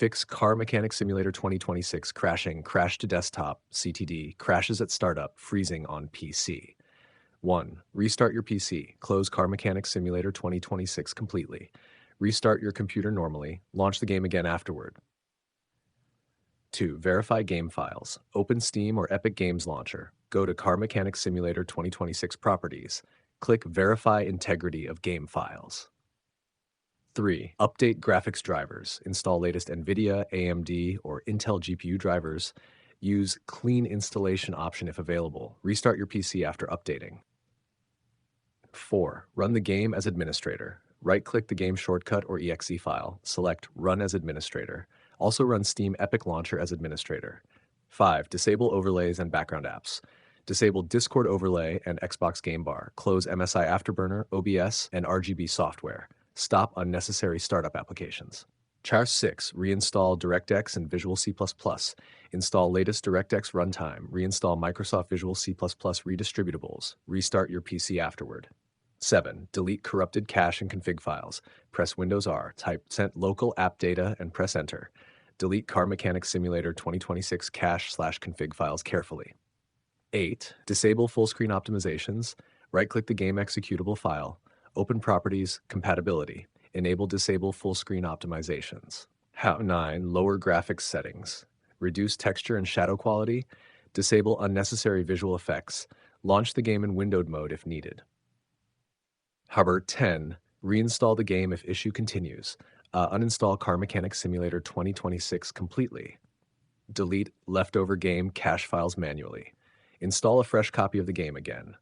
Fix Car Mechanic Simulator 2026 crashing, crash to desktop, CTD, crashes at startup, freezing on PC. 1. Restart your PC. Close Car Mechanic Simulator 2026 completely. Restart your computer normally. Launch the game again afterward. 2. Verify game files. Open Steam or Epic Games Launcher. Go to Car Mechanic Simulator 2026 Properties. Click Verify Integrity of Game Files. 3. Update graphics drivers. Install latest NVIDIA, AMD, or Intel GPU drivers. Use Clean Installation option if available. Restart your PC after updating. 4. Run the game as administrator. Right-click the game shortcut or exe file. Select Run as administrator. Also run Steam Epic Launcher as administrator. 5. Disable overlays and background apps. Disable Discord overlay and Xbox Game Bar. Close MSI Afterburner, OBS, and RGB software. Stop unnecessary startup applications. Char 6. Reinstall DirectX and Visual C++. Install latest DirectX runtime. Reinstall Microsoft Visual C++ redistributables. Restart your PC afterward. 7. Delete corrupted cache and config files. Press Windows R, type sent local app data, and press Enter. Delete Car Mechanic Simulator 2026 cache/config files carefully. 8. Disable full screen optimizations. Right-click the game executable file. Open Properties, Compatibility. Enable Disable full screen optimizations. 9. Lower graphics settings. Reduce texture and shadow quality. Disable unnecessary visual effects. Launch the game in windowed mode if needed. 10. Reinstall the game if issue continues. Uninstall Car Mechanic Simulator 2026 completely. Delete leftover game cache files manually. Install a fresh copy of the game again.